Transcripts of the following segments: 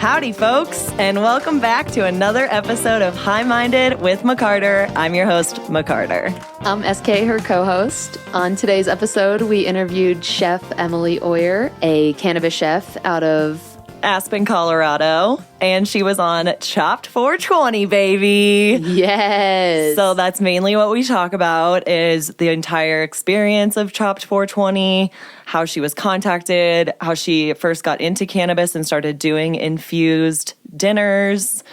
Howdy, folks, and welcome back to another episode of High Minded with McCarter. I'm your host, McCarter. I'm SK, her co-host. On today's episode, we interviewed Chef Emily Oyer, a cannabis chef out of Aspen, Colorado, and she was on Chopped 420, baby. Yes. So that's mainly what we talk about is the entire experience of Chopped 420, how she was contacted, how she first got into cannabis and started doing infused dinners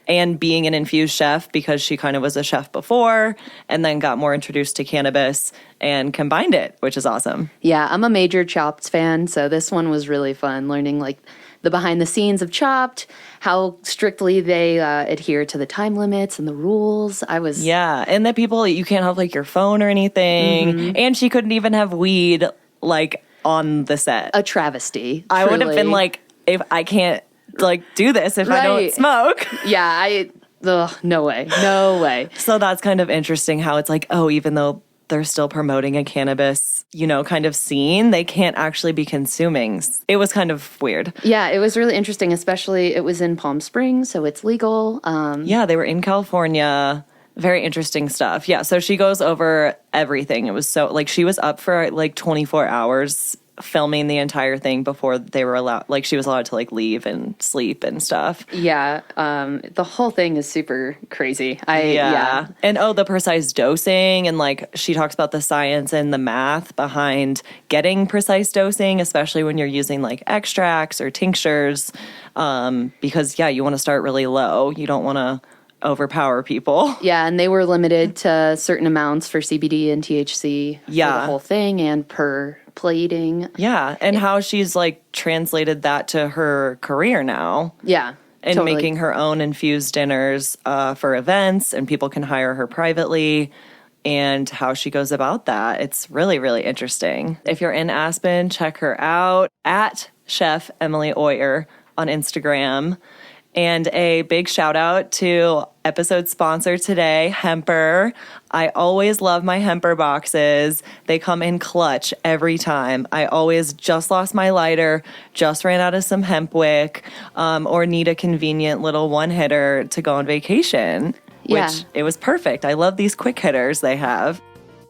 and being an infused chef because she kind of was a chef before and then got more introduced to cannabis and combined it, which is awesome. Yeah, I'm a major Chopped fan, so this one was really fun, learning like the behind the scenes of Chopped, how strictly they adhere to the time limits and the rules. Yeah, and that people, you can't have like your phone or anything. Mm-hmm. And she couldn't even have weed like on the set. A travesty. I would have been like, if I can't like do this if I don't smoke. Yeah, no way. So that's kind of interesting how it's like, oh, even though they're still promoting a cannabis, kind of scene, they can't actually be consuming. It was kind of weird. Yeah, it was really interesting, especially it was in Palm Springs, so it's legal. Yeah, they were in California. Very interesting stuff. Yeah, so she goes over everything. It was so, like, she was up for like 24 hours filming the entire thing before they were allowed, like she was allowed to like leave and sleep and stuff. Yeah, the whole thing is super crazy. And the precise dosing, and like she talks about the science and the math behind getting precise dosing, especially when you're using like extracts or tinctures, because you want to start really low. You don't want to overpower people. Yeah, and they were limited to certain amounts for CBD and THC for the whole thing and per plating. Yeah, and how she's like translated that to her career now. Yeah, and totally. Making her own infused dinners for events, and people can hire her privately, and how she goes about that. It's really, really interesting. If you're in Aspen, check her out at Chef Emily Oyer on Instagram. And a big shout out to episode sponsor today, Hemper. I always love my Hemper boxes. They come in clutch every time. I always just lost my lighter, just ran out of some hemp wick, or need a convenient little one hitter to go on vacation. Which it was perfect. I love these quick hitters they have.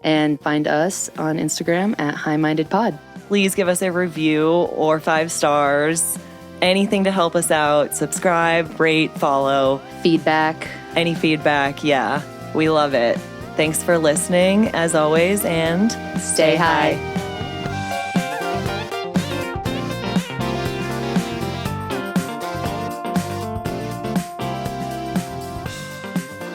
And find us on Instagram at HighMindedPod. Please give us a review or 5 stars. Anything to help us out. Subscribe, rate, follow. Feedback. Any feedback, yeah. We love it. Thanks for listening, as always, and stay high.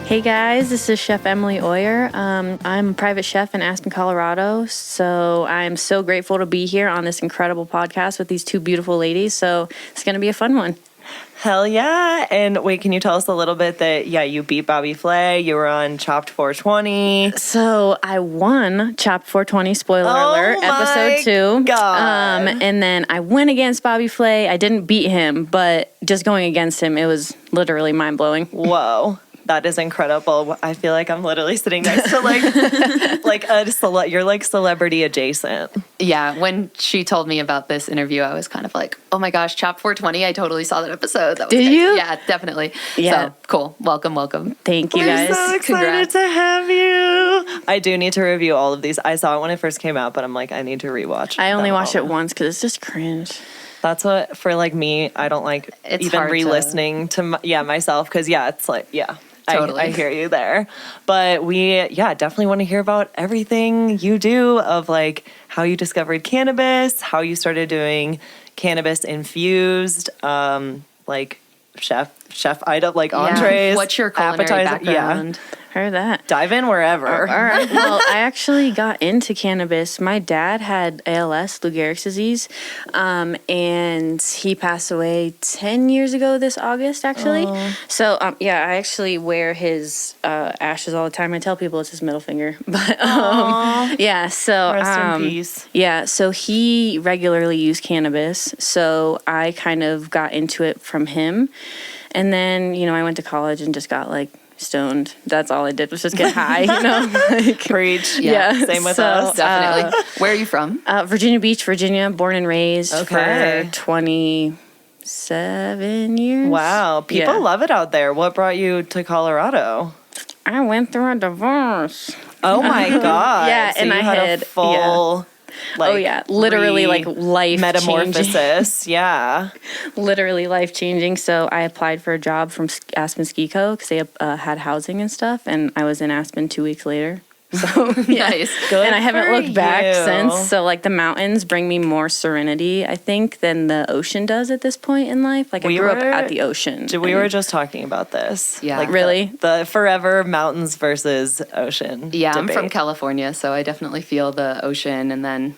Hey guys, this is Chef Emily Oyer. I'm a private chef in Aspen, Colorado, so I'm so grateful to be here on this incredible podcast with these two beautiful ladies, so it's going to be a fun one. Hell yeah. And wait, can you tell us a little bit that, you beat Bobby Flay, you were on Chopped 420. So I won Chopped 420, spoiler alert, episode 2. God. And then I went against Bobby Flay. I didn't beat him, but just going against him, it was literally mind-blowing. Whoa. That is incredible. I feel like I'm literally sitting next to you're like celebrity adjacent. Yeah, when she told me about this interview, I was kind of like, oh my gosh, Chop 420. I totally saw that episode. That was Did great. you? Yeah, definitely. Yeah. So cool. Welcome. Thank you, guys. We're so excited Congrats. to have you. I do need to review all of these. I saw it when it first came out, but I'm like, I need to rewatch. I only watched it once because it's just cringe. That's what, for like me, I don't like it's even re-listening to myself because, it's like, Totally. I hear you there. But we, definitely want to hear about everything you do of like how you discovered cannabis, how you started doing cannabis-infused, like chef item, like entrees. What's your culinary background? Heard that. Dive in wherever. All right. Well, I actually got into cannabis. My dad had ALS, Lou Gehrig's disease, and he passed away 10 years ago this August, actually. So, I actually wear his ashes all the time. I tell people it's his middle finger. But, so... Rest in peace. Yeah, so he regularly used cannabis, so I kind of got into it from him. And then, I went to college and just got, like, stoned. That's all I did was just get high, Preach. Yeah. Same with so, us. Definitely. Where are you from? Virginia Beach, Virginia, born and raised for 20 7 years. Wow. People Yeah. love it out there. What brought you to Colorado? I went through a divorce. Oh my God. Yeah, So and you I had a had- full Literally like life metamorphosis. Yeah. Literally life changing. So I applied for a job from Aspen Ski Co. because they had housing and stuff, and I was in Aspen 2 weeks later. So yeah. Nice. Good And I haven't for looked back you. since. So like the mountains bring me more serenity, I think, than the ocean does at this point in life. Like I grew up at the ocean. We were just talking about this. Yeah. Like Really? The forever mountains versus ocean. Yeah, I'm from debate. California, so I definitely feel the ocean, and then,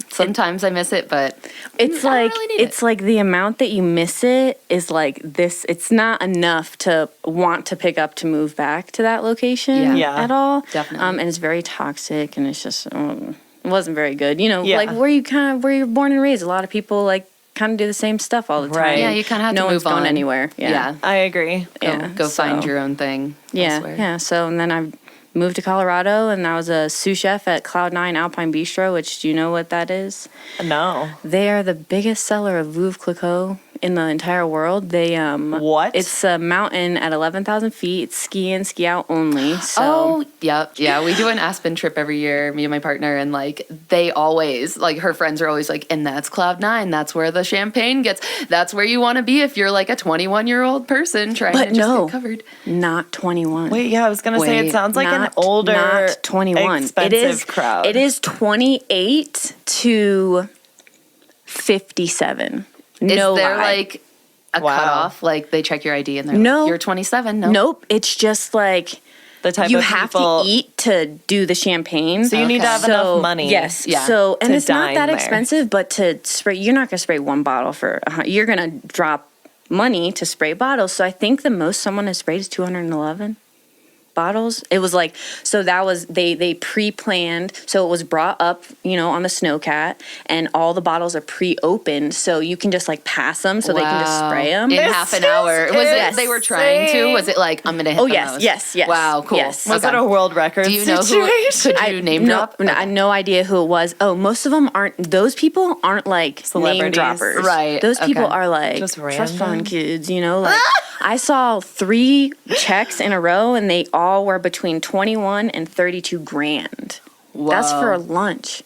sometimes I miss it, but It's I don't like really need it's like the amount that you miss it is like this. It's not enough to want to pick up to move back to that location Yeah. at all. Definitely. And it's very toxic, and it's just it wasn't very good. Yeah. Like where you're born and raised. A lot of people like kind of do the same stuff all the time. Right. Yeah, you kind of have no to one's move on going anywhere. Yeah. I agree. Go find your own thing. Yeah, elsewhere. yeah. So and then I moved to Colorado, and I was a sous chef at Cloud9 Alpine Bistro, which do you know what that is? No. They are the biggest seller of Veuve Clicquot in the entire world. They What? It's a mountain at 11,000 feet. It's ski in, ski out only. So Oh, yep. Yeah, we do an Aspen trip every year, me and my partner, and they always, her friends are always like, and that's Cloud9. That's where the champagne gets. That's where you want to be if you're like a 21-year-old person trying to just get covered. not 21. Wait, yeah, I was gonna say it Wait, sounds like an Not- older, not 21. expensive crowd. It is 28 to 57. No Is there lie. a Wow. cutoff? Like they check your ID and they're No. like, you're 27? No. Nope. It's just like the type you of have people. to eat to do the champagne. So you need to have enough money. Yes. Yeah. So and to it's not dine that there. expensive, but to spray, you're not going to spray one bottle for. You're going to drop money to spray bottles. So I think the most someone has sprayed is 211 bottles. It was like, so that was they pre-planned, so it was brought up on the snowcat, and all the bottles are pre-opened, so you can just pass them, so they can just Wow. spray them in half an hour. Was it they were trying to? Was it like, I'm gonna hit the most? yes. Wow, cool. Yes. Was it a world record Do you know who? situation? Could you name drop? No, I had no idea who it was. Oh, most of them aren't. Those people aren't like name Celebrities. droppers, Right, Those people okay. are like Just trust fund random? kids. Like I saw 3 checks in a row, and they all were between 21 and 32 grand. That's Whoa. for lunch.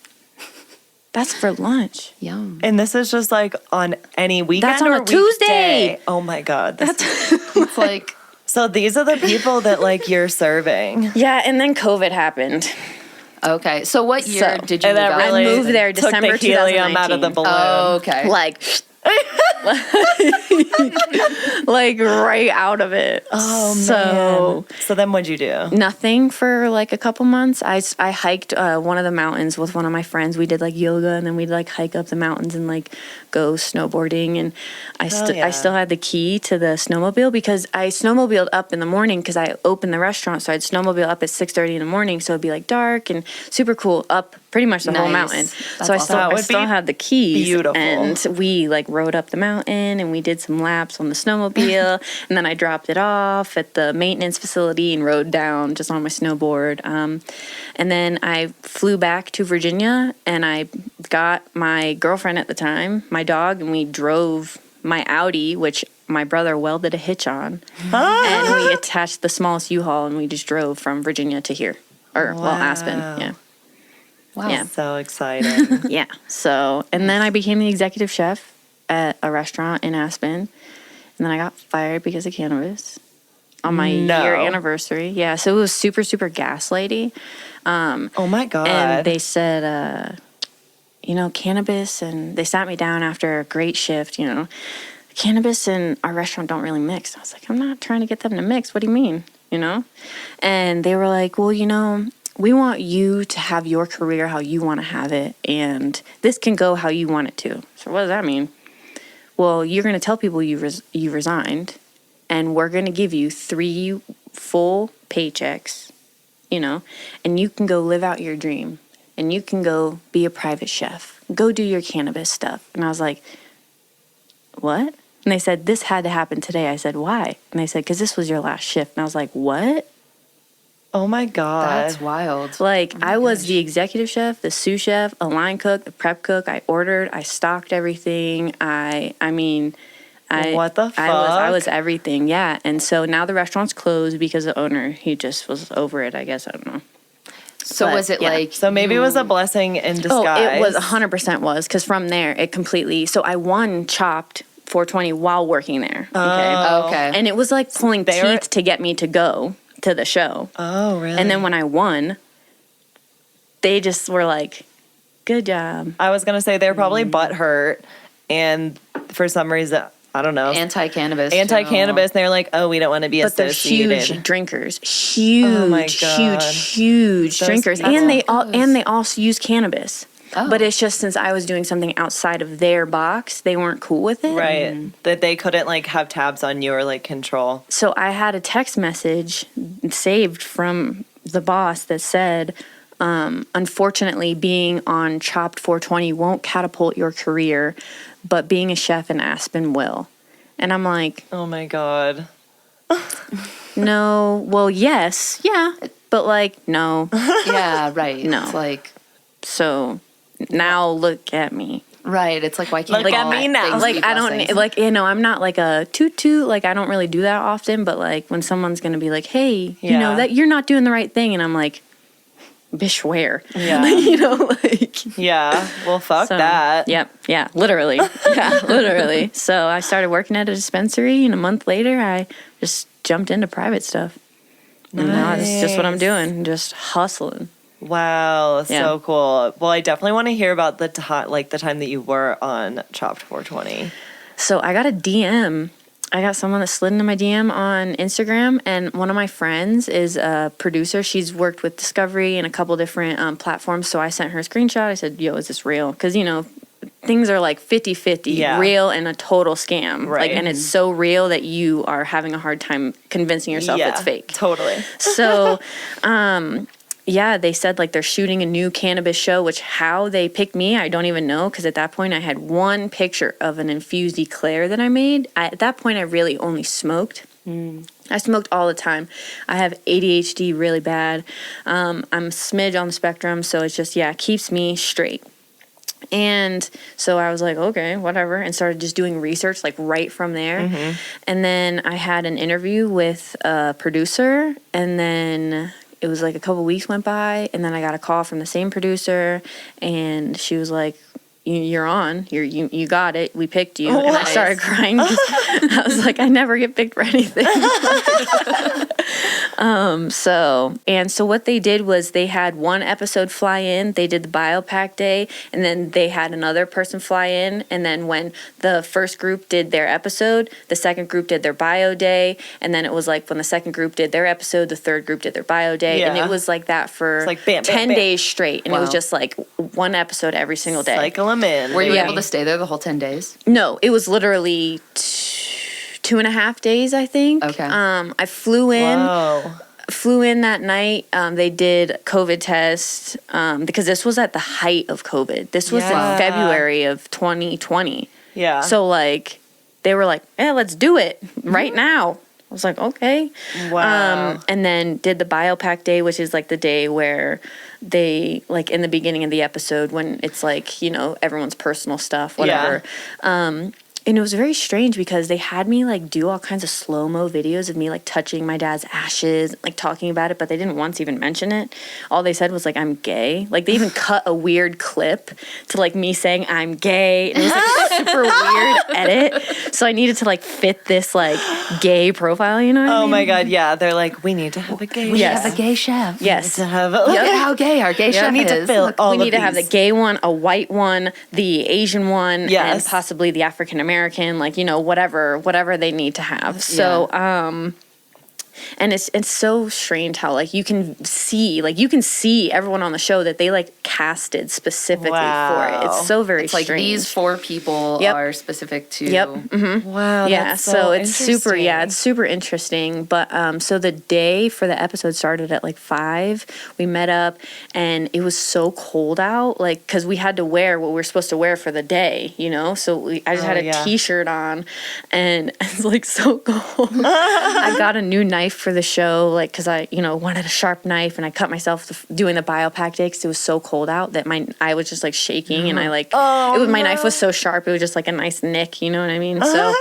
That's for lunch. Yum. And this is just like on any weekend. That's on or a Tuesday. weekday? Oh my God. It's like, So these are the people that you're serving. Yeah, and then COVID happened. okay. So what year So- did you And move that out? really I moved there took December the helium out of the 2019. balloon. Oh, okay. Like right out of it. Oh, so man. So then what'd you do? nothing for like a couple months. I hiked one of the mountains with one of my friends. We did like yoga, and then we'd like hike up the mountains and like go snowboarding. And I yeah. still had the key to the snowmobile, because I snowmobiled up in the morning, because I opened the restaurant. So I'd snowmobile up at 6:30 in the morning, so it'd be like dark and super cool up pretty much the whole Nice. mountain. That's So I awesome. still That I would still be had the keys. beautiful. And we like rode up the mountain, and we did some laps on the snowmobile, and then I dropped it off at the maintenance facility and rode down just on my snowboard. And then I flew back to Virginia, and I got my girlfriend at the time, my dog, and we drove my Audi, which my brother welded a hitch on, and we attached the smallest U-Haul, and we just drove from Virginia to here, Aspen. Yeah. Wow. Yeah. So exciting. Yeah. So, and then I became the executive chef at a restaurant in Aspen. And then I got fired because of cannabis on my No. year anniversary. Yeah. So it was super, super gaslighty. Oh my God. And they said, cannabis, and they sat me down after a great shift, cannabis and our restaurant don't really mix. I was like, I'm not trying to get them to mix. What do you mean? And they were like, well, we want you to have your career how you want to have it, and this can go how you want it to. So what does that mean? Well, you're going to tell people you resigned, and we're going to give you 3 full paychecks, and you can go live out your dream, and you can go be a private chef, go do your cannabis stuff. And I was like, what? And they said, this had to happen today. I said, why? And they said, because this was your last shift. And I was like, what? oh my God. That's wild. Like, I was the executive chef, the sous chef, a line cook, the prep cook. I ordered, I stocked everything. I mean, What the fuck? I was everything, yeah. And so now the restaurant's closed because the owner, he just was over it, I guess. I don't know. So But, was it yeah. like... So maybe it was a blessing in disguise. Oh, it was 100% was, because from there, it completely... So I won Chopped 420 while working there. Okay. Oh, okay. And it was like pulling teeth to get me to go to the show. Oh, really? And then when I won, they just were like, good job. I was going to say they're probably butthurt, and for some reason, I don't know. Anti-cannabis. Anti-cannabis, and they're like, oh, we don't want to be But they're associated. huge drinkers. Huge, Oh my God. huge Those drinkers. people. And they also use cannabis. Oh. But it's just since I was doing something outside of their box, they weren't cool with it. Right. That they couldn't like have tabs on you or like control. So I had a text message saved from the boss that said, unfortunately, being on Chopped 420 won't catapult your career, but being a chef in Aspen will. And I'm like, Oh my God. no, well, yes, yeah, but like, no. Yeah, right. No. It's like... So now look at me. Right. It's like, why can't Look you at all me now. things Like, be I don't, blessings? like, you know, I'm not like a toot, like, I don't really do that often, but like, when someone's gonna be like, hey, you Yeah. know, that you're not doing the right thing, and I'm like, bish, where? Yeah. You know, like. Yeah. Well, fuck So, that. Yep. Yeah. Literally. Yeah. Literally. So I started working at a dispensary, and a month later, I just jumped into private stuff. And now it's just what I'm Nice. doing, just hustling. Wow. Yeah. So cool. Well, I definitely want to hear about the time that you were on Chopped 420. So I got a DM. I got someone that slid into my DM on Instagram, and one of my friends is a producer. She's worked with Discovery and a couple different platforms. So I sent her a screenshot. I said, yo, is this real? Because, you know, things are like 50-50, Yeah. real and a total scam. Right. Like, and it's so real that you are having a hard time convincing yourself it's fake. Totally. So, yeah, they said like they're shooting a new cannabis show, which how they picked me, I don't even know. Because at that point I had one picture of an infused eclair that I made. At that point I really only smoked. I smoked all the time. I have ADHD really bad. I'm a smidge on the spectrum. So it's just, it keeps me straight. And so I was like, okay, whatever, and started just doing research like right from there. And then I had an interview with a producer, and then it was like a couple weeks went by, and then I got a call from the same producer, and she was like, you're on, you got it, we picked you. And I started crying 'cause I was like, I never get picked for anything. So what they did was they had one episode fly in, they did the biopack day, and then they had another person fly in, and then when the first group did their episode, the second group did their bio day, and then it was like when the second group did their episode, the third group did their bio day, and Yeah. it was like that for It's like bam, bam, 10 bam. days straight, and it was Wow. just like one episode every single day. Cycle them in. Were you Yeah. able to stay there the whole 10 days? No, it was literally 2.5 days, I think. Okay. I flew in. Whoa. Flew in that night. They did COVID test because this was at the height of COVID. This was Yeah. in February of 2020. Yeah. So like they were like, "Hey, let's do it right now." I was like, "Okay." Wow. And then did the biopack day, which is like the day where they like in the beginning of the episode when it's like, you know, everyone's personal stuff, whatever. And it was very strange because they had me like do all kinds of slow-mo videos of me like touching my dad's ashes, like talking about it, but they didn't once even mention it. All they said was like, I'm gay. Like they even cut a weird clip to like me saying I'm gay. And it was like a super weird edit. So I needed to like fit this like gay profile, you know what I Oh mean? my God. Yeah. They're like, we need to have a gay Yes. Have a gay chef. Yes. to have Look at how gay our gay chef need to is. fill Look, all We of need to have the these. gay one, a white one, the Asian one, Yes. and possibly the African American, like, you know, whatever they need to have. So, and it's so strange how like you can see everyone on the show that they like casted specifically for Wow. it. It's so very it's like strange. these 4 people Yep. are specific to. Yep. Wow. Yeah, That's so it's super interesting. it's super interesting. But so the day for the episode started at like 5. We met up and it was so cold out, like because we had to wear what we were supposed to wear for the day, you know. So I just had a yeah. t-shirt on, and it's like so cold. I got a new night knife for the show, like, because I, wanted a sharp knife, and I cut myself doing the biopack day because it was so cold out that I was just like shaking, and I like, my knife was so sharp, it was just like a nice nick, you know what I mean? So,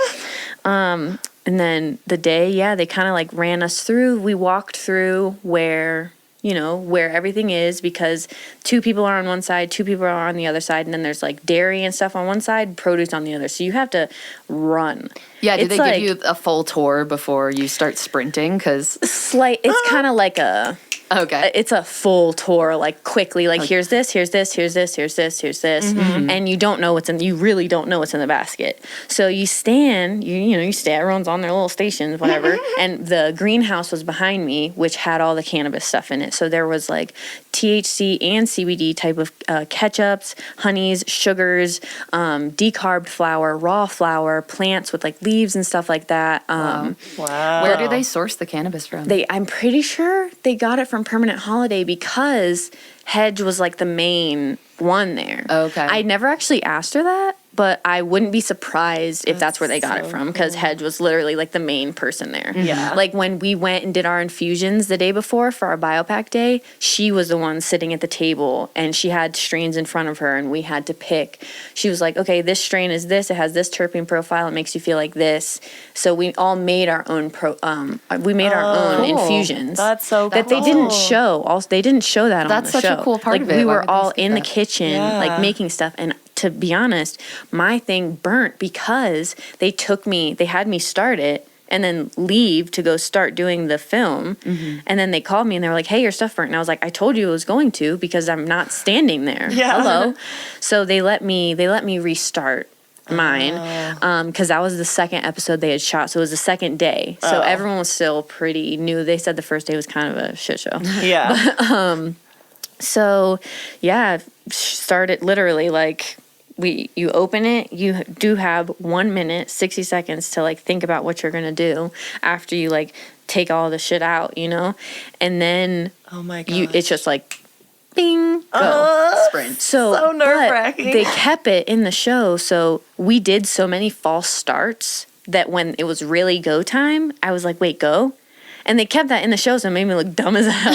and then the day, they kind of like ran us through. We walked through where everything is, because 2 people are on one side, 2 people are on the other side, and then there's like dairy and stuff on one side, produce on the other. So you have to run. Yeah, do they give you a full tour before you start sprinting? Because it's kind of like a... Okay. It's a full tour, like quickly, like here's this, here's this, here's this, here's this, here's this, and you really don't know what's in the basket. So you stand, you stay, everyone's on their little stations, whatever, and the greenhouse was behind me, which had all the cannabis stuff in it. So there was like THC and CBD type of ketchups, honeys, sugars, decarbed flour, raw flour, plants with like leaves and stuff like that. Wow. Where do they source the cannabis from? I'm pretty sure they got it from Permanent Holiday, because Hedge was like the main one there. Okay. I never actually asked her that, but I wouldn't be surprised if that's where they got it from, because Hedge was literally like the main person there. Yeah. Like when we went and did our infusions the day before for our biopack day, she was the one sitting at the table, and she had strains in front of her, and we had to pick. She was like, okay, this strain is this, it has this terpene profile, it makes you feel like this. So we all made our own infusions. That's so cool. That they didn't show. Also, they didn't show that on the show. That's such a cool part like, of it. We Why were would they all skip in the that? kitchen, like making stuff, and to be honest, my thing burnt because they had me start it and then leave to go start doing the film. And then they called me and they were like, hey, your stuff burnt. And I was like, I told you it was going to, because I'm not standing there. Yeah. Hello. So they let me restart mine, because that was the second episode they had shot, so it was the second day, so everyone was still pretty new. They said the first day was kind of a shit show. So started literally like you open it, you do have 1 minute 60 seconds to like think about what you're gonna do after you like take all the shit out, and then Oh my god. it's just like bing, go. Sprint. So nerve-wracking. They kept it in the show, so we did so many false starts that when it was really go time, I was like, wait, go? And they kept that in the show, so it made me look dumb as hell.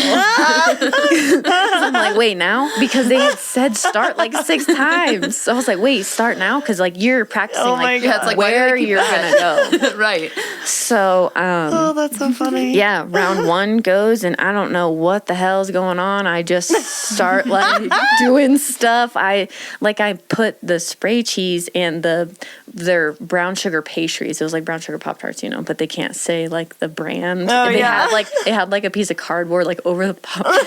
I'm like, wait, now? Because they had said start like 6 times. So I was like, wait, start now? Because like you're practicing like, Yeah, it's like, where you're going to go. Right. So, that's so funny. yeah, round 1 goes, and I don't know what the hell's going on. I just start like doing stuff. I put the spray cheese and their brown sugar pastries. It was like brown sugar Pop-Tarts, but they can't say like the brand. Oh, And they yeah. had like a piece of cardboard like over the Pop-Tart.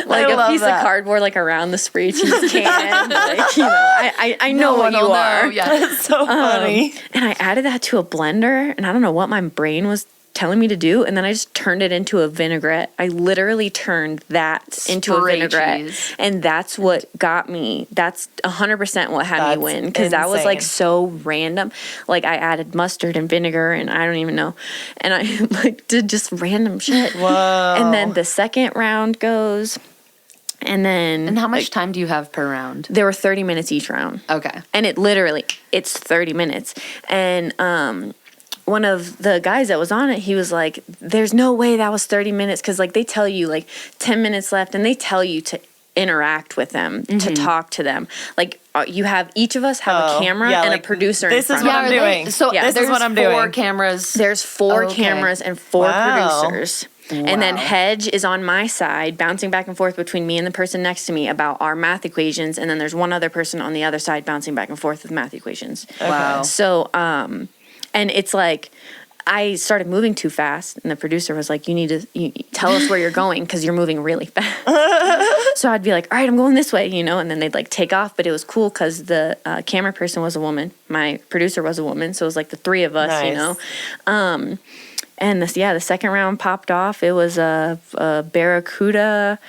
like a love piece that. of cardboard like around the spray cheese can. Like, I know what you are. Yeah. That's so funny. And I added that to a blender, and I don't know what my brain was telling me to do, and then I just turned it into a vinaigrette. I literally turned that into a Spray vinaigrette, cheese. and that's what got me. That's 100% what had That's me win, because that was like insane. so random. Like I added mustard and vinegar, and I don't even know, and I like did just random shit. Whoa. And then the second round goes, and then And how much time do you have per round? there were 30 minutes each round. Okay. And it's 30 minutes. And one of the guys that was on it, he was like, there's no way that was 30 minutes. Cause like they tell you like 10 minutes left, and they tell you to interact with them, to talk to them. Like each of us have a camera and like, a producer this in is front what of I'm us. doing. So Yeah, this is what I'm doing. 4 cameras. There's 4 Okay. cameras and 4 Wow. producers. And then Wow. Hedge is on my side, bouncing back and forth between me and the person next to me about our math equations. And then there's one other person on the other side bouncing back and forth with math equations. Wow. So, and it's like, I started moving too fast, and the producer was like, you tell us where you're going, because you're moving really fast. So I'd be like, all right, I'm going this way, and then they'd like take off. But it was cool because the camera person was a woman. My producer was a woman. So it was like the 3 of us, Nice. And the second round popped off. It was a Barracuda,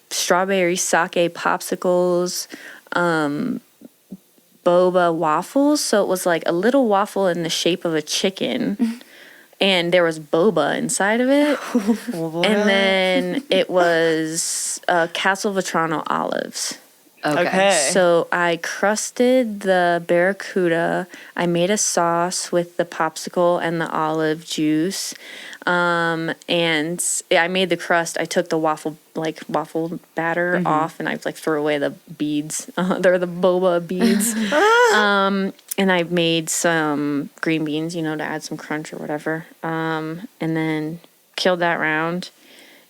strawberry sake popsicles, boba waffles. So it was like a little waffle in the shape of a chicken, and there was boba inside of it. And then it was Castle Vetrano olives. Okay. So I crusted the Barracuda. I made a sauce with the popsicle and the olive juice. And I made the crust. I took the waffle batter off, and I threw away the beads. They're the boba beads. And I made some green beans, to add some crunch or whatever. And then killed that round.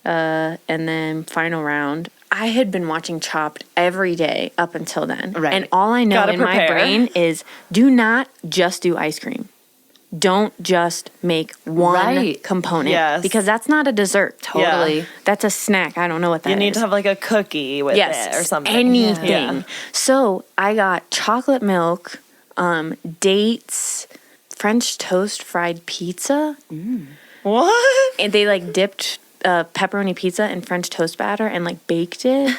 And then final round. I had been watching Chopped every day up until then. Right. And all I know Gotta my prepare. brain is do not just do ice cream. Don't just make one component. Yes. Because that's not a dessert. Totally. Yeah. That's a snack. I don't know what that is. You need to have like a cookie with it or something. Anything. Yeah. So I got chocolate milk, dates, French toast fried pizza. What? And they dipped pepperoni pizza in French toast batter and baked it.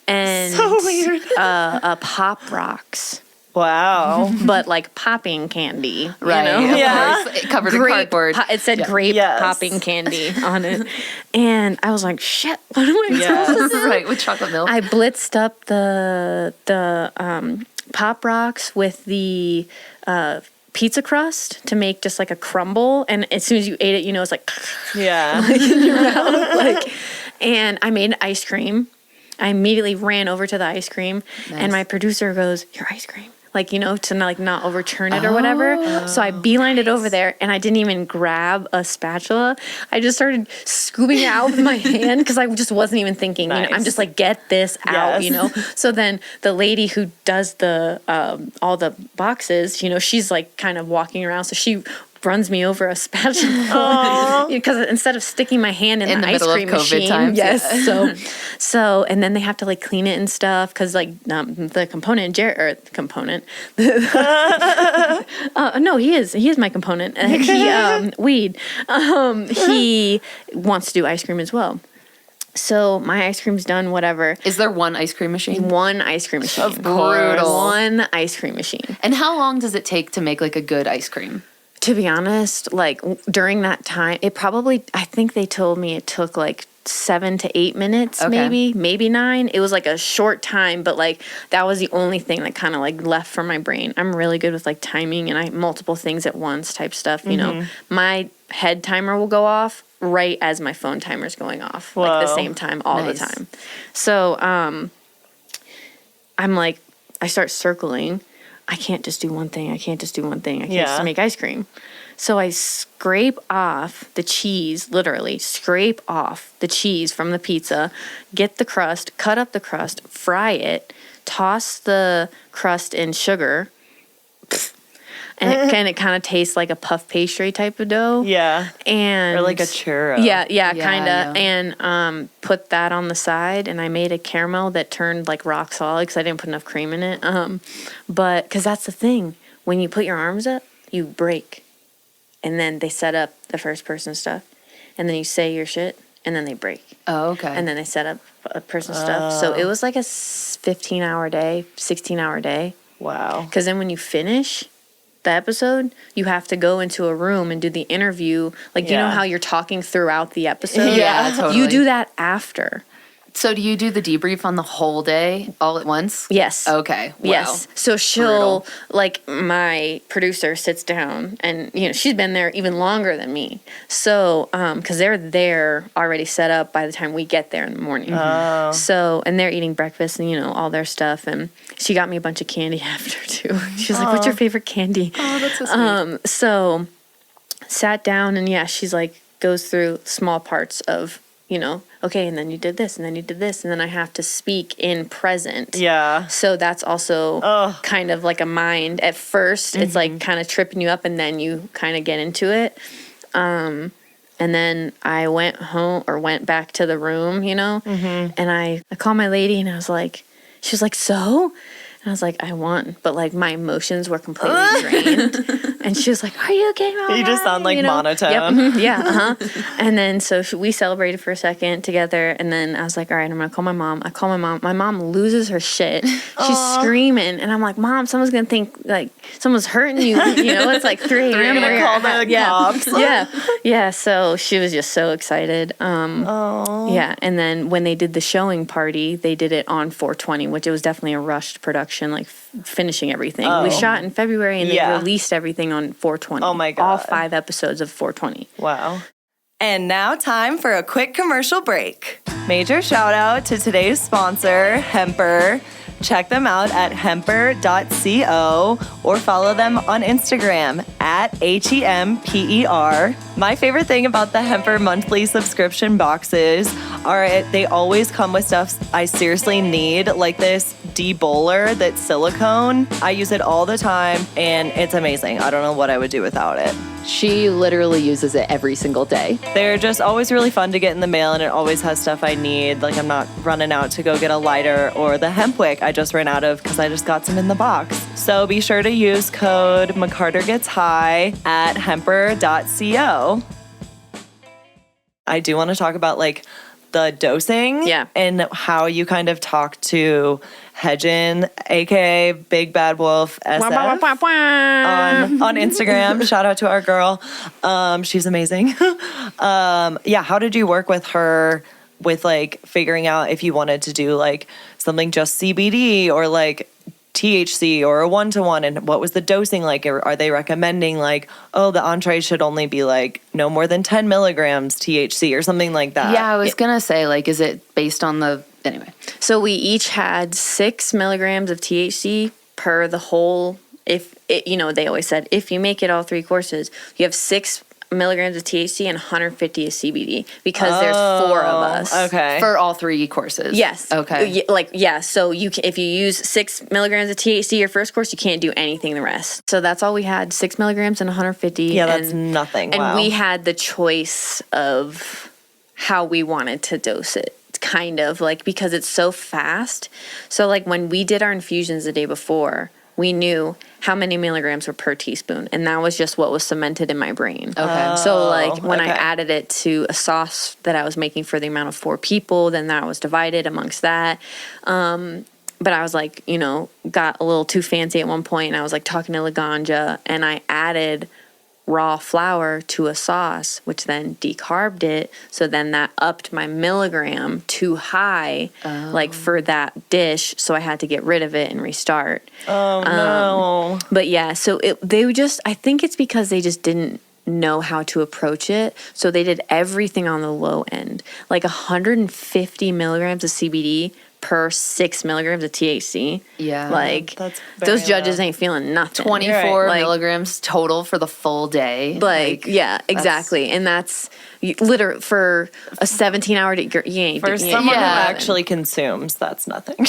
And So weird. Pop Rocks. Wow. But popping candy. Right. You know? Of Yeah. course. It covered in cardboard. It said grape Yes. popping candy on it. And I was like, shit, what am I supposed to do? Right, with chocolate milk. I blitzed up the Pop Rocks with the pizza crust to make just a crumble. And as soon as you ate it, it's like Yeah. in your mouth. And I made ice cream. I immediately ran over to the ice cream, and my producer goes, "Your ice cream." To not overturn it or whatever. So I beelined it over there, and I didn't even grab a spatula. I just started scooping it out with my hand because I just wasn't even thinking. Nice. I'm just get this out. Yes. So then the lady who does the all the boxes, she's kind of walking around. So she runs me over a spatula because instead of sticking my hand in the ice middle of cream COVID machine, times, yes. So and then they have to clean it and stuff because the component no, he is my component. He weed. He wants to do ice cream as well. So my ice cream's done. Whatever. Is there one ice cream machine? One ice cream machine. Of course. One ice cream machine. And how long does it take to make a good ice cream? To be honest, during that time, I think they told me it took 7 to 8 minutes, Okay. maybe 9. It was a short time, but that was the only thing that kind of left from my brain. I'm really good with timing and multiple things at once type stuff. My head timer will go off right as my phone timer's going off, Whoa. the same time all Nice. the time. So I'm I start circling. I can't just do one thing. I can't just make ice cream. So I scrape off the cheese, literally scrape off the cheese from the pizza, get the crust, cut up the crust, fry it, toss the crust in sugar, and it kind of tastes like a puff pastry type of dough. Yeah. And Or like a churro. Yeah, Yeah, kind of. yeah. And put that on the side, and I made a caramel that turned rock solid because I didn't put enough cream in it. But because that's the thing, when you put your arms up, you break, and then they set up the first person stuff, and then you say your shit, and then they break, Oh, okay. and then they set up a person's stuff. So it was a 15-hour day, 16-hour day. Wow. Because then when you finish the episode, you have to go into a room and do the interview. You know Yeah. how you're talking throughout the episode? Yeah, totally. You do that after. So do you do the debrief on the whole day all at once? Yes. Okay. Wow. Yes. So she'll, my producer sits down and, she's been there even longer than me. So, because they're there already set up by the time we get there in the morning. Oh. So, and they're eating breakfast and, all their stuff. And she got me a bunch of candy after, too. She was like, what's your favorite candy? Oh, that's so sweet. So sat down and she's goes through small parts of, okay, and then you did this, and then you did this, and then I have to speak in present. Yeah. So that's also kind of a mind. At first, it's kind of tripping you up, and then you kind of get into it. And then I went back to the room, and I called my lady, and I was like, she was like, so? And I was like, I won. But like my emotions were completely drained. And she was like, are you okay, Mom? You just sound like monotone. Yep. Yeah. And then so we celebrated for a second together. And then I was like, all right, I'm going to call my mom. I call my mom. My mom loses her shit. She's screaming. And I'm like, Mom, someone's going to think like someone's hurting you. You know, it's like 3 a.m. I'm going to call the cops. Yeah. So she was just so excited. Yeah. And then when they did the showing party, they did it on 420, which it was definitely a rushed production, like finishing everything. We shot in February and they released everything on 420. Oh my God. All 5 episodes of 420. Wow. And now time for a quick commercial break. Major shout out to today's sponsor, Hemper. Check them out at hemper.co or follow them on Instagram at HEMPER. My favorite thing about the Hemper monthly subscription boxes are they always come with stuff I seriously need, like this debowler that's silicone. I use it all the time and it's amazing. I don't know what I would do without it. She literally uses it every single day. They're just always really fun to get in the mail, and it always has stuff I need. Like I'm not running out to go get a lighter or the hemp wick I just ran out of because I just got some in the box. So be sure to use code McCarterGetsHigh at hemper.co. I do want to talk about like the dosing and how you kind of talk to Hedgen, aka Big Bad Wolf SF, on Instagram. Shout out to our girl. She's amazing. How did you work with her with like figuring out if you wanted to do like something just CBD or like THC or a 1-to-1, and what was the dosing like? Are they recommending like, oh, the entree should only be like no more than 10 milligrams THC or something like that? Yeah, I was gonna say, like, is it based on the anyway? So we each had 6 milligrams of THC per the whole. If it, they always said if you make it all 3 courses, you have 6 milligrams of THC and 150 of CBD because there's 4 of us. Okay. For all 3 courses. Yes. Okay. So if you use 6 milligrams of THC your first course, you can't do anything the rest. So that's all we had, 6 milligrams and 150. Yeah, that's nothing. And we had the choice of how we wanted to dose it. Kind of like, because it's so fast. So like when we did our infusions the day before, we knew how many milligrams were per teaspoon, and that was just what was cemented in my brain. Okay. So like when I added it to a sauce that I was making for the amount of 4 people, then that was divided amongst that. But I was like, got a little too fancy at one point, and I was like talking to Laganja, and I added raw flour to a sauce, which then decarbed it. So then that upped my milligram too high, like for that dish. So I had to get rid of it and restart. Oh, no. But yeah, so I think it's because they just didn't know how to approach it. So they did everything on the low end, like 150 milligrams of CBD per 6 milligrams of THC. Yeah. Like, That's those judges ain't feeling nothing. 24 Like, milligrams total for the full day. Like yeah, exactly. And that's literally for a 17-hour day. You ain't For you ain't someone who doing actually consumes, that's nothing.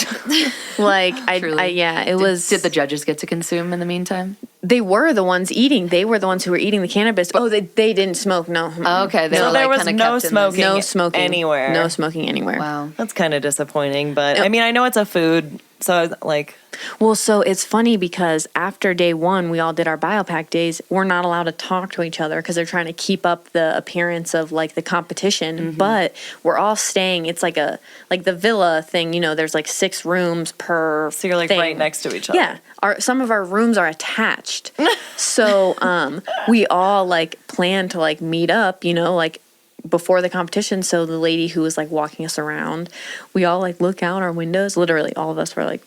like Truly. it was. Did the judges get to consume in the meantime? They were the ones eating. They were the ones who were eating the cannabis. Oh, they didn't smoke. No. Oh, okay. They So were there like was kinda no kept in smoking. No smoking anywhere. No smoking anywhere. Wow. That's kind of disappointing, but I mean, I know it's a food, so like. Well, so it's funny because after day 1, we all did our biopack days. We're not allowed to talk to each other because they're trying to keep up the appearance of like the competition. Mm-hmm. But we're all staying. It's like the villa thing. There's like 6 rooms per. So you're like thing. right next to each other. Yeah, some of our rooms are attached. So we all like plan to like meet up. Like before the competition. So the lady who was like walking us around, we all like look out our windows. Literally, all of us were like.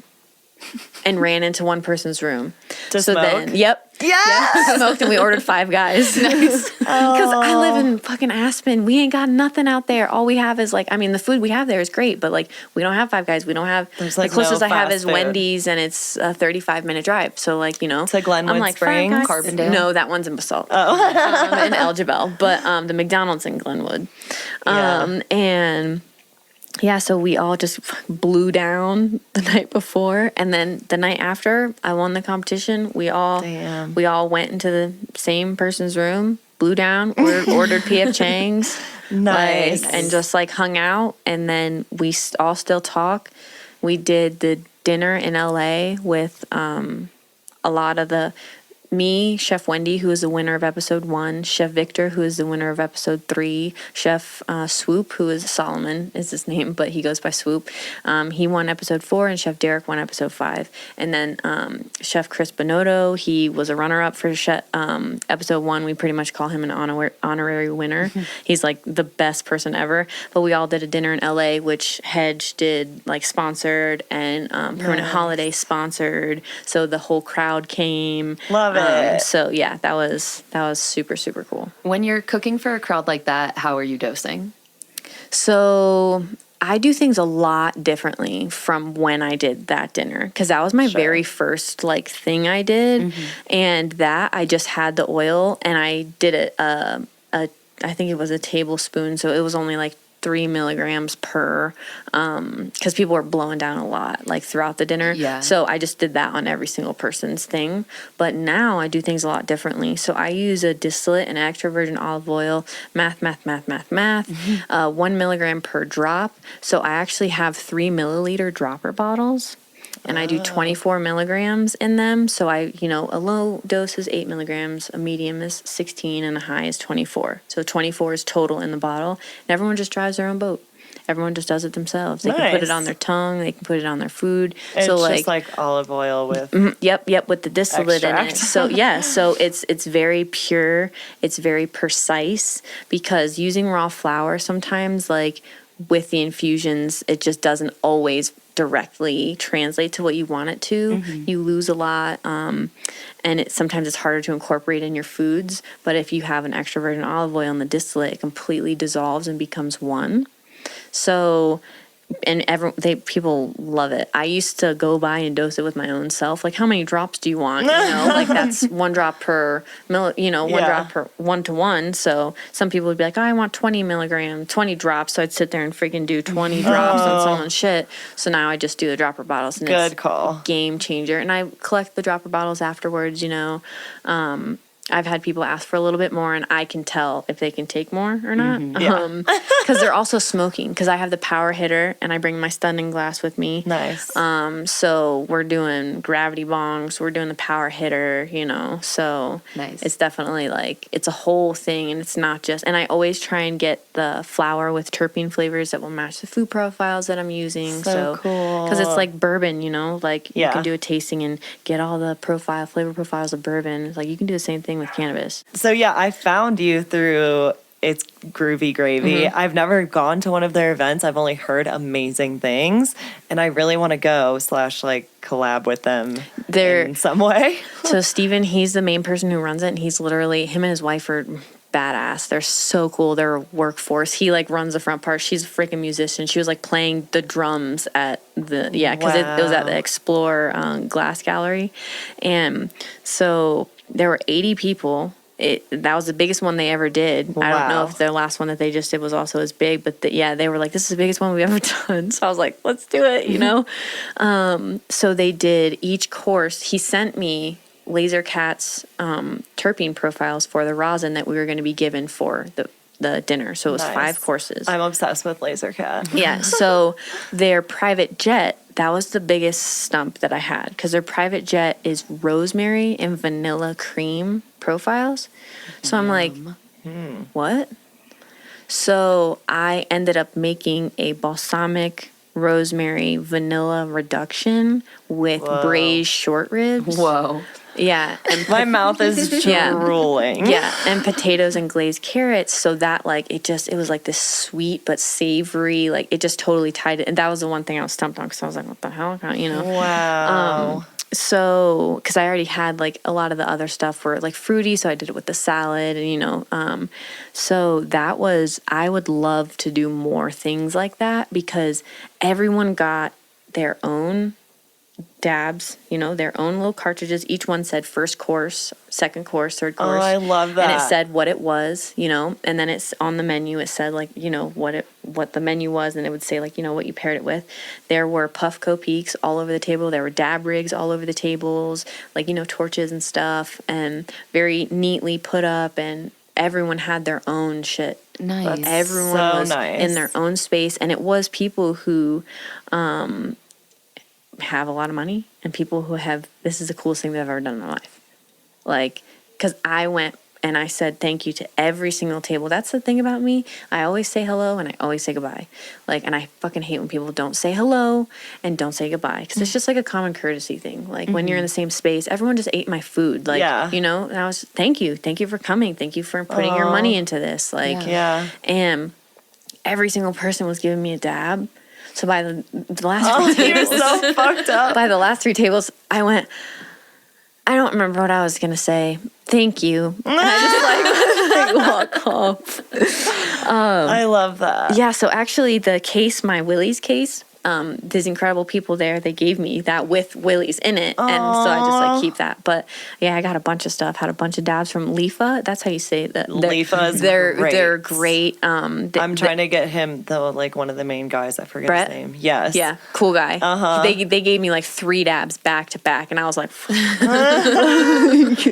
And ran into one person's room. To so smoke? then, yep. Yes! Smoked, and we ordered 5 guys. Because I live in fucking Aspen. We ain't got nothing out there. All we have is like, I mean, the food we have there is great, but like, we don't have 5 guys. We don't have, There's, the like, closest no I have fast is food. Wendy's, and it's a 35-minute drive. So like, To Glenwood I'm like, Springs? 5 guys? Carbondale? No, that one's in Basalt. Oh. In Elgibel. But the McDonald's in Glenwood. Yeah. And... yeah, so we all just blew down the night before, and then the night after I won the competition, we all went into the same person's room, blew down, ordered PF Chang's, Nice. and just like hung out, and then we all still talk. We did the dinner in LA with a lot of me, Chef Wendy, who is the winner of episode 1, Chef Victor, who is the winner of episode 3, Chef Swoop, who is Solomon is his name, but he goes by Swoop. He won episode 4, and Chef Derek won episode 5. And then Chef Chris Bonotto, he was a runner-up for episode 1. We pretty much call him an honorary winner. He's like the best person ever. But we all did a dinner in LA, which Hedge did like sponsored, and Permanent Holiday sponsored. So the whole crowd came. Love it. So yeah, that was super, super cool. When you're cooking for a crowd like that, how are you dosing? So I do things a lot differently from when I did that dinner, because that was my very first like thing I did. And that I just had the oil, and I did it I think it was a tablespoon, so it was only like 3 milligrams per, because people were blowing down a lot like throughout the dinner. Yeah. So I just did that on every single person's thing. But now I do things a lot differently. So I use a distillate and extra virgin olive oil, 1 milligram per drop. So I actually have 3 milliliter dropper bottles. And I do 24 milligrams in them. So a low dose is 8 milligrams, a medium is 16, and a high is 24. So 24 is total in the bottle. And everyone just drives their own boat. Everyone just does it themselves. They can put it on their tongue. They can put it on their food. It's so just like olive oil with Yep, with the distillate extract. in it. So yeah, so it's very pure. It's very precise, because using raw flour sometimes, like with the infusions, it just doesn't always directly translate to what you want it to. You lose a lot, and sometimes it's harder to incorporate in your foods. But if you have an extra virgin olive oil in the distillate, it completely dissolves and becomes one. So, and people love it. I used to go by and dose it with my own self. Like, how many drops do you want? Like that's 1 drop per drop per 1-to-1. So some people would be like, oh, I want 20 drops. So I'd sit there and freaking do 20 drops on someone's shit. So now I just do the dropper bottles, and Good it's call. a game changer. And I collect the dropper bottles afterwards. I've had people ask for a little bit more, and I can tell if they can take more or not. Because they're also smoking, because I have the power hitter, and I bring my stunning glass with me. Nice. So we're doing gravity bongs, we're doing the power hitter, so Nice. It's definitely like, it's a whole thing, and it's not just, and I always try and get the flour with terpene flavors that will match the food profiles that I'm using. So cool. Because it's like bourbon, like you Yeah. can do a tasting and get all the flavor profiles of bourbon. Like you can do the same thing with cannabis. So yeah, I found you through It's Groovy Gravy. I've never gone to one of their events. I've only heard amazing things, and I really want to go / like collab with them in some way. So Steven, he's the main person who runs it, and he's literally, him and his wife are badass. They're so cool. They're a workforce. He like runs the front part. She's a freaking musician. She was like playing the drums at because it was at the Explore Glass Gallery, and so there were 80 people. That was the biggest one they ever did. Wow. I don't know if their last one that they just did was also as big, but they were like, this is the biggest one we've ever done. So I was like, let's do it, So they did each course. He sent me Laser Cat's terpene profiles for the rosin that we were going to be given for the dinner. So it was 5 courses. I'm obsessed with Laser Cat. Yeah. So their private jet, that was the biggest stump that I had, because their private jet is rosemary and vanilla cream profiles. So I'm like, what? So I ended up making a balsamic rosemary vanilla reduction with braised short ribs. Whoa. Yeah. And My mouth is drooling. yeah, and potatoes and glazed carrots. So that it was like this sweet but savory, like it just totally tied it. And that was the one thing I was stumped on, because I was like, what the hell? Wow. So, because I already had like a lot of the other stuff were like fruity, so I did it with the salad, and so that was, I would love to do more things like that, because everyone got their own dabs, their own little cartridges. Each one said first course, second course, third course. Oh, I love that. And it said what it was, and then it's on the menu. It said like, what the menu was, and it would say like, what you paired it with. There were Puffco Peaks all over the table. There were dab rigs all over the tables, like, torches and stuff, and very neatly put up, and everyone had their own shit. Nice. Everyone was in their own space, and it was people who, have a lot of money and people who have, this is the coolest thing that I've ever done in my life. Like, because I went and I said thank you to every single table. That's the thing about me. I always say hello and I always say goodbye. Like, and I fucking hate when people don't say hello and don't say goodbye, because it's just like a common courtesy thing. Like when you're in the same space, everyone just ate my food. Like, you know, and I was, thank you for coming. Thank you for putting your money into this. Like, and every single person was giving me a dab. So by the last 3 tables, you're so fucked up. By the last 3 tables, I went, I don't remember what I was going to say. Thank you. And I just walk off. I love that. Yeah, so actually the case, my Willie's case, these incredible people there, they gave me that with Willie's in it. And so I just like keep that. But yeah, I got a bunch of stuff, had a bunch of dabs from Lefa. That's how you say that. Lefa is great. They're great. I'm trying to get him, though, like one of the main guys. I forget Brett? his name. Yes. Yeah, cool guy. Uh-huh. They gave me like 3 dabs back to back. And I was like,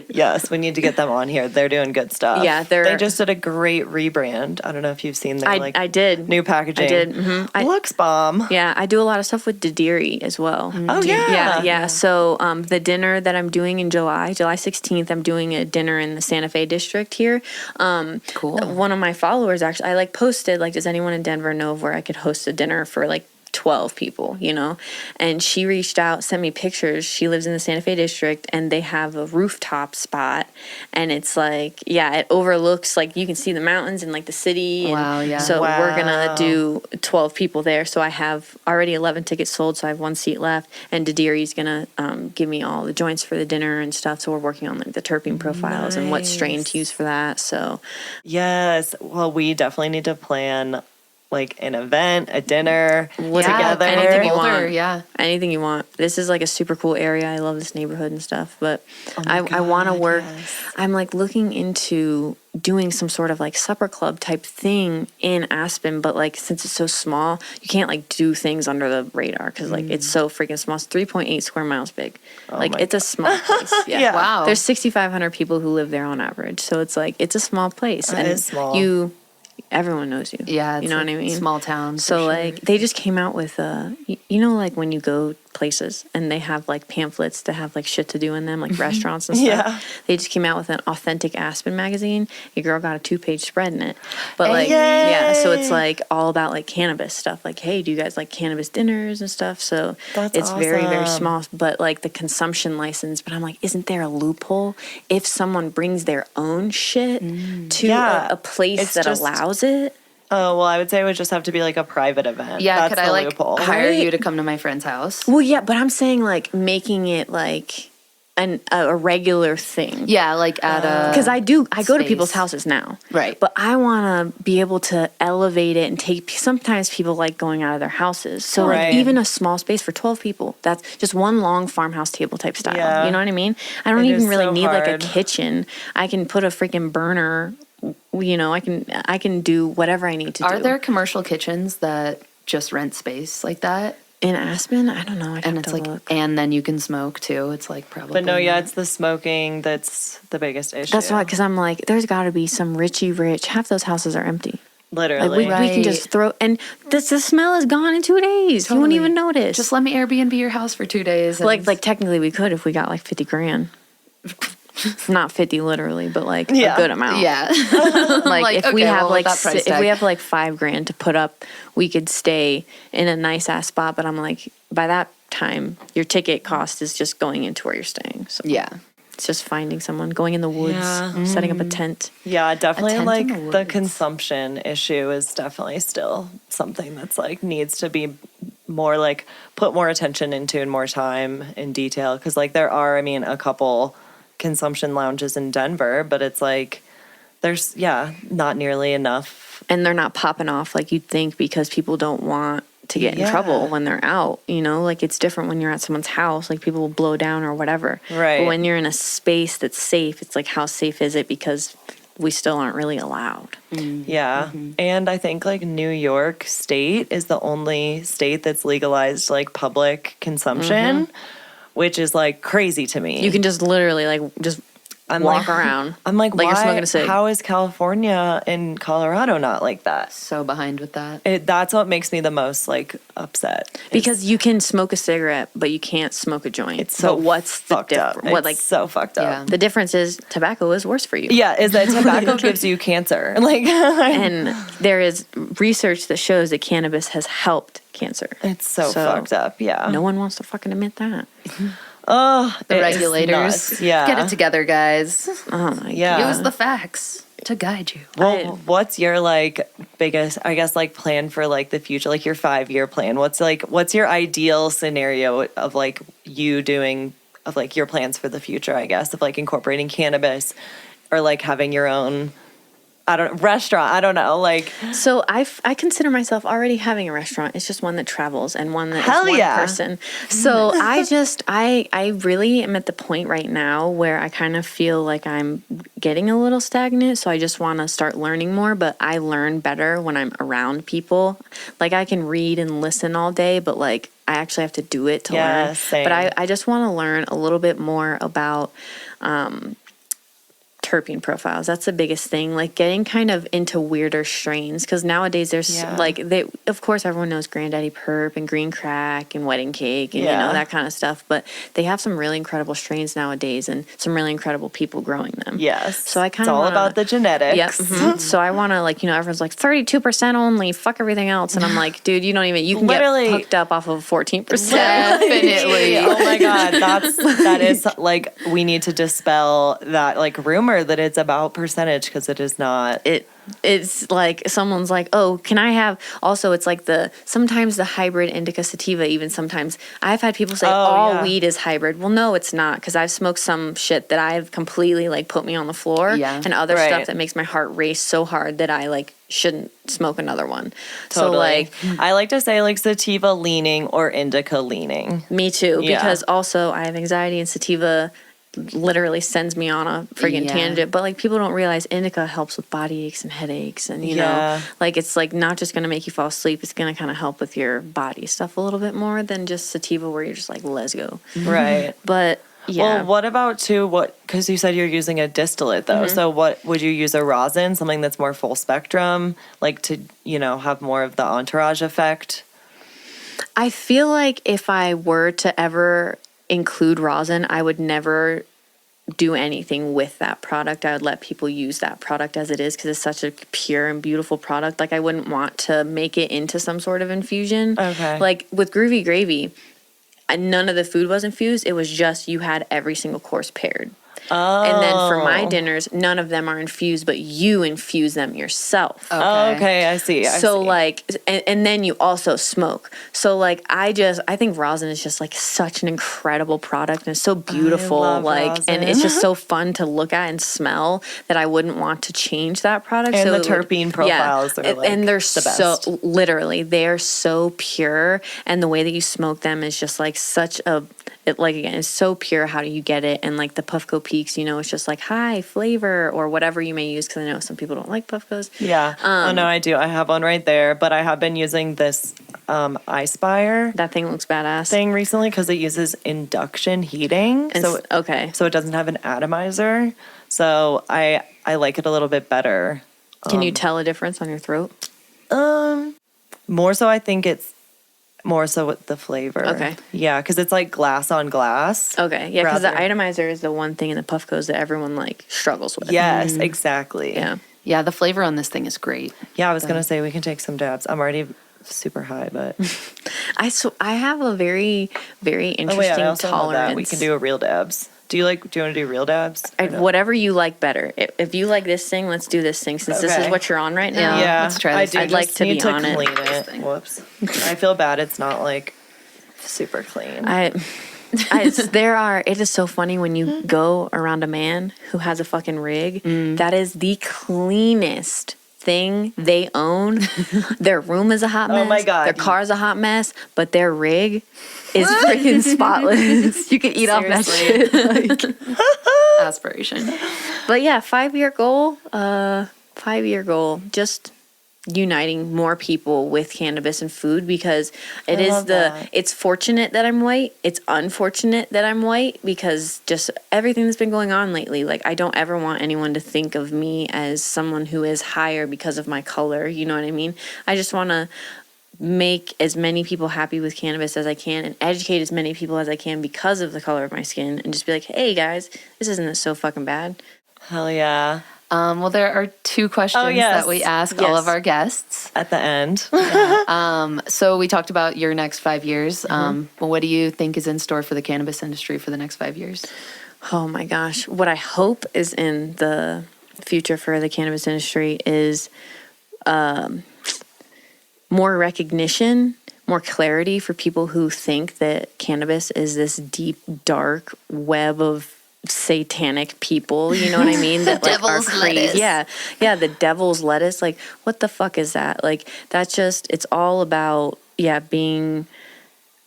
yes, we need to get them on here. They're doing good stuff. Yeah, they just did a great rebrand. I don't know if you've seen their I did. new packaging. I did. Mm-hmm. Looks bomb. Yeah, I do a lot of stuff with Dadiri as well. Oh, yeah. Yeah. So the dinner that I'm doing in July 16th, I'm doing a dinner in the Santa Fe district here. Cool. One of my followers actually, I like posted, like, does anyone in Denver know of where I could host a dinner for like 12 people, you know? And she reached out, sent me pictures. She lives in the Santa Fe district and they have a rooftop spot, and it's like, yeah, it overlooks, like, you can see the mountains and like the city. Wow, yeah. So Wow. we're gonna do 12 people there. So I have already 11 tickets sold, so I have 1 seat left, and Dadiri's gonna give me all the joints for the dinner and stuff. So we're working on like the terpene profiles and what strain to use for that. So Yes. Well, we definitely need to plan like an event, a dinner together. anything you Boulder, want. yeah. Anything you want. This is like a super cool area. I love this neighborhood and stuff. But I want to work. Yes. I'm like looking into doing some sort of like supper club type thing in Aspen. But like, since it's so small, you can't like do things under the radar because like it's so freaking small. It's 3.8 square miles big. Like, it's a small place. Yeah. Yeah. Wow. There's 6,500 people who live there on average. So it's like, it's a small place. It is small. Everyone knows you. Yeah. You know what I mean? Small town. So for sure. like they just came out with you know, like when you go places and they have like pamphlets that have like shit to do in them, like restaurants and stuff. Yeah. They just came out with an authentic Aspen magazine. Your girl got a 2-page spread in it. But like Yay. yeah, so it's like all about like cannabis stuff. Like, hey, do you guys like cannabis dinners and stuff? So That's it's very, very awesome. small, but like the consumption license. But I'm like, isn't there a loophole if someone brings their own shit to Yeah. a place It's that just- allows it? Oh, well, I would say it would just have to be like a private event. Yeah, That's could the I like loophole. hire Right? you to come to my friend's house? Well, yeah, but I'm saying like making it like a regular thing. Yeah, like at a Because I go to space. people's houses now. Right. But I want to be able to elevate it and take, sometimes people like going out of their houses. So Right. like even a small space for 12 people, that's just one long farmhouse table type style. Yeah. You know what I mean? I don't It even is really so need like a hard. kitchen. I can put a freaking burner, you know, I can do whatever I need to do. Are there commercial kitchens that just rent space like that? In Aspen? I don't know. I'd And have it's to like, look. and then you can smoke too. It's like probably. But no, yeah, not. it's the smoking that's the biggest issue. That's why, because I'm like, there's got to be some richy rich. Half those houses are empty. Literally. Like we can just throw, and the smell is gone in 2 days. You won't Totally. even notice. Just let me Airbnb your house for 2 days. And like technically we could if we got like 50 grand. Not 50 literally, but like Yeah. a good amount. yeah. Like, if we okay, have well, like with that price if we tag. have like 5 grand to put up, we could stay in a nice ass spot. But I'm like, by that time, your ticket cost is just going into where you're staying. So Yeah. it's just finding someone, going in the woods, Yeah. setting up a tent. Yeah, definitely tent in like the the woods. consumption issue is definitely still something that's like needs to be more like put more attention into and more time in detail, because like there are, I mean, a couple consumption lounges in Denver, but it's like there's not nearly enough. And they're not popping off like you'd think, because people don't want to get in Yeah. trouble when they're out, you know, like it's different when you're at someone's house, like people will blow down or whatever. Right. But when you're in a space that's safe, it's like, how safe is it? Because we still aren't really allowed. Yeah. And I think like New York State is the only state that's legalized like public consumption, which is like crazy to me. You can just literally like just walk around. I'm like you're why? smoking a cig. How is California and Colorado not like that? So behind with that. That's what makes me the most like upset. Because you can smoke a cigarette, but you can't smoke a joint. It's so but what's the fucked up. difference? What It's like so fucked up. Yeah. the difference is tobacco is worse for you. Yeah, is that tobacco gives you cancer. Like And there is research that shows that cannabis has helped cancer. it's so fucked up. Yeah. No one wants to fucking admit that. Oh, The it is regulators. nuts. Yeah. Get it together, guys. Oh my Yeah. Use the facts to guide you. Well, what's your like biggest, I guess, like plan for like the future, like your 5-year plan? What's your ideal scenario of like you doing, of like your plans for the future, I guess, of like incorporating cannabis or like having your own, restaurant? I don't know. Like, So I consider myself already having a restaurant. It's just one that travels and one that Hell is one yeah. person. So I really am at the point right now where I kind of feel like I'm getting a little stagnant. So I just want to start learning more, but I learn better when I'm around people. Like I can read and listen all day, but like I actually have to do it to learn. same. But I just want to learn a little bit more about terpene profiles. That's the biggest thing, like getting kind of into weirder strains, because nowadays there's like of course everyone knows Granddaddy Perp and Green Crack and Wedding Cake and you know that kind of stuff, but they have some really incredible strains nowadays and some really incredible people growing them. yes. So I kind it's of all about the genetics. Yep. So I want to, like, you know, everyone's like 32% only, fuck everything else, and I'm like, dude, you can Literally. get hooked up off of 14%. Definitely. Oh my god, that is like we need to dispel that like rumor that it's about percentage, because it is not. It's like someone's like, oh, can I have, also it's like sometimes the hybrid indica sativa, even sometimes I've had people say all weed is hybrid. Well, no, it's not, because I've smoked some shit that I've completely like put me on the floor and other stuff that makes my heart race so hard that I like shouldn't smoke another one. Totally. So like I like to say like sativa leaning or indica leaning. me too, Yeah. because also I have anxiety and sativa literally sends me on a friggin' tangent, but like people don't realize indica helps with body aches and headaches, and you know, like it's like not just gonna make you fall asleep, it's gonna kind of help with your body stuff a little bit more than just sativa where you're just like, let's go. Right. But yeah. Well, what about because you said you're using a distillate though, so what would you use, a rosin, something that's more full spectrum, like to, you know, have more of the entourage effect? I feel like if I were to ever include rosin, I would never do anything with that product. I would let people use that product as it is, because it's such a pure and beautiful product. Like I wouldn't want to make it into some sort of infusion. Okay. Like with Groovy Gravy, none of the food was infused. It was just you had every single course paired. And then for my dinners, none of them are infused, but you infuse them yourself. Okay, I see. I see. Like, and then you also smoke. So like, I think rosin is just like such an incredible product, and it's so beautiful. love Like, rosin. and it's just so fun to look at and smell that I wouldn't want to change that product. And so the terpene profiles are like and they're the best. so literally they're so pure, and the way that you smoke them is just like such a. Like again, it's so pure. How do you get it? And like the Puffco Peaks, you know, it's just like high flavor or whatever you may use, because I know some people don't like Puffcos. Yeah. Oh no, I do. I have one right there, but I have been using this iSpire That thing looks badass. thing recently because it uses induction heating. And So it doesn't have an atomizer. So I like it a little bit better. Can you tell a difference on your throat? More so, I think it's more so with the flavor. Okay. Yeah, because it's like glass on glass. Okay, yeah, because the rather- itomizer is the one thing in the Puffcos that everyone like struggles with. Yes, exactly. Yeah. Yeah, the flavor on this thing is great. Yeah, I was going to say we can take some dabs. I'm already super high, but... I have a very, very interesting I also know tolerance. that. We can do a real dabs. Do you want to do real dabs? Whatever you like better. If you like this thing, let's do this thing, since this is what you're on right now. Yeah. Let's try this. I'd like to be on it. clean it. Whoops. I feel bad. It's not like super clean. It is so funny when you go around a man who has a fucking rig. That is the cleanest thing they own. Their room is a hot mess. Oh my God. Their car is a hot mess, but their rig is freaking spotless. You could eat off that shit. Aspiration. But yeah, 5-year goal. 5-year goal. Just uniting more people with cannabis and food, because that. it's fortunate that I'm white. It's unfortunate that I'm white because just everything that's been going on lately. Like, I don't ever want anyone to think of me as someone who is higher because of my color. You know what I mean? I just want to make as many people happy with cannabis as I can and educate as many people as I can because of the color of my skin, and just be like, hey guys, this isn't so fucking bad. Hell yeah. Well, there are 2 questions that we ask all of our guests. At the end. So we talked about your next 5 years. But what do you think is in store for the cannabis industry for the next 5 years? Oh my gosh. What I hope is in the future for the cannabis industry is more recognition, more clarity for people who think that cannabis is this deep, dark web of satanic people, you know what I mean? That like Devil's are crazy. lettuce. Yeah, the devil's lettuce. Like, what the fuck is that? Like, that's just, it's all about being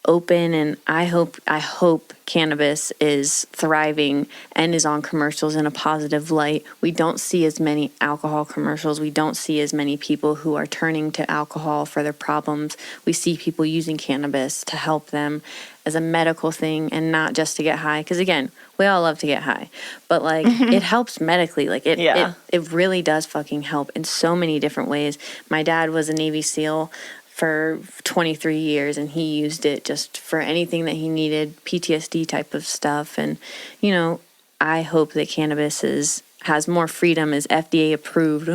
open, and I hope cannabis is thriving and is on commercials in a positive light. We don't see as many alcohol commercials. We don't see as many people who are turning to alcohol for their problems. We see people using cannabis to help them as a medical thing and not just to get high. Because again, we all love to get high, but like it helps medically. Like it really does fucking help in so many different ways. My dad was a Navy SEAL for 23 years, and he used it just for anything that he needed, PTSD type of stuff. And, you know, I hope that cannabis has more freedom, is FDA approved,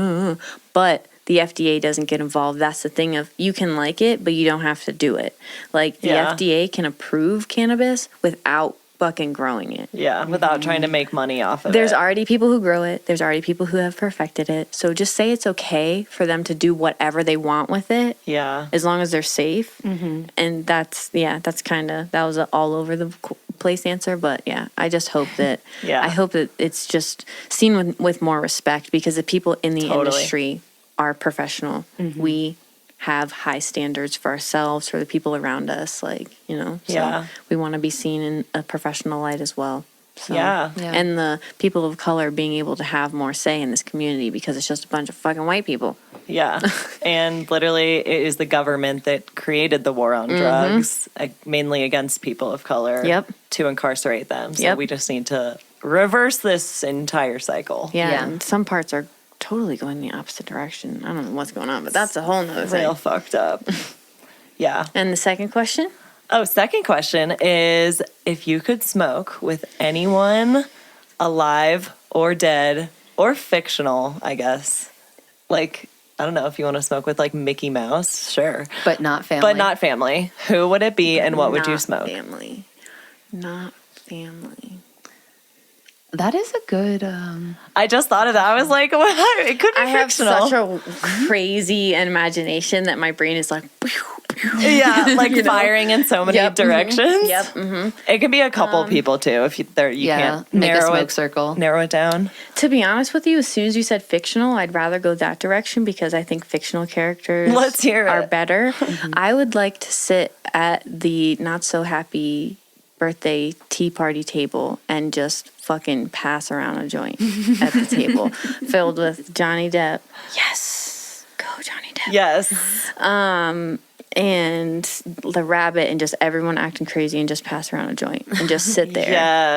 but the FDA doesn't get involved. That's the thing of, you can like it, but you don't have to do it. Like, the FDA can approve cannabis without fucking growing it. Yeah, without trying to make money off of it. There's already people who grow it. There's already people who have perfected it. So just say it's okay for them to do whatever they want with it. Yeah. As long as they're safe. And that's kind of, that was an all over the place answer. But yeah, I just hope that, I hope that it's just seen with more respect, because the people in the industry are professional. We have high standards for ourselves, for the people around us, like, you know, so we want to be seen in a professional light as well. So, and the people of color being able to have more say in this community, because it's just a bunch of fucking white people. Yeah. And literally it is the government that created the war on drugs, mainly against people of color, to incarcerate them. So we just need to reverse this entire cycle. Yeah. And some parts are totally going the opposite direction. I don't know what's going on, but that's a whole nother thing. Real fucked up. Yeah. And the second question? Second question is, if you could smoke with anyone alive or dead or fictional, I guess, like, I don't know, if you want to smoke with like Mickey Mouse, sure. But not family. But not family. Who would it be, and what would you smoke? Not family. That is a good... I just thought of that. I was like, what? It could be fictional. I have such a crazy imagination that my brain is like... Yeah, like firing in so many directions. It could be a couple people too, if you can't make a smoke circle. Narrow it down. To be honest with you, as soon as you said fictional, I'd rather go that direction, because I think fictional characters Let's hear are it. better. I would like to sit at the not so happy birthday tea party table and just fucking pass around a joint at the table filled with Johnny Depp. Yes. Go Johnny Depp. Yes. And the rabbit, and just everyone acting crazy, and just pass around a joint and just sit there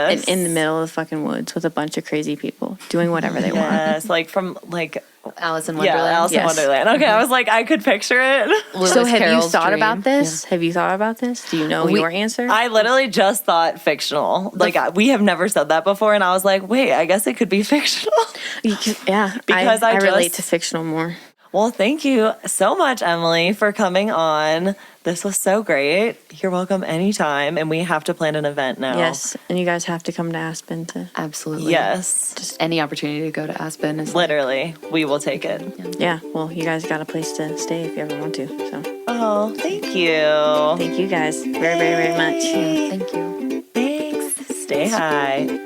and in the middle of the fucking woods with a bunch of crazy people doing whatever they want. Yes, like from like Alice in Wonderland. Yeah, Alice in Wonderland. Okay, I was like, I could picture it. So have you thought about this? Have you thought about this? Do you know your answer? I literally just thought fictional. Like, we have never said that before, and I was like, wait, I guess it could be fictional. Yeah, because I relate to fictional more. Well, thank you so much, Emily, for coming on. This was so great. You're welcome anytime. And we have to plan an event now. Yes. And you guys have to come to Aspen to... Absolutely. Yes. Just any opportunity to go to Aspen is literally, we will take it. Yeah. Well, you guys got a place to stay if you ever want to. So. Oh, thank you. Thank you guys very, very, very much. Yeah, thank you. Thanks. Stay high.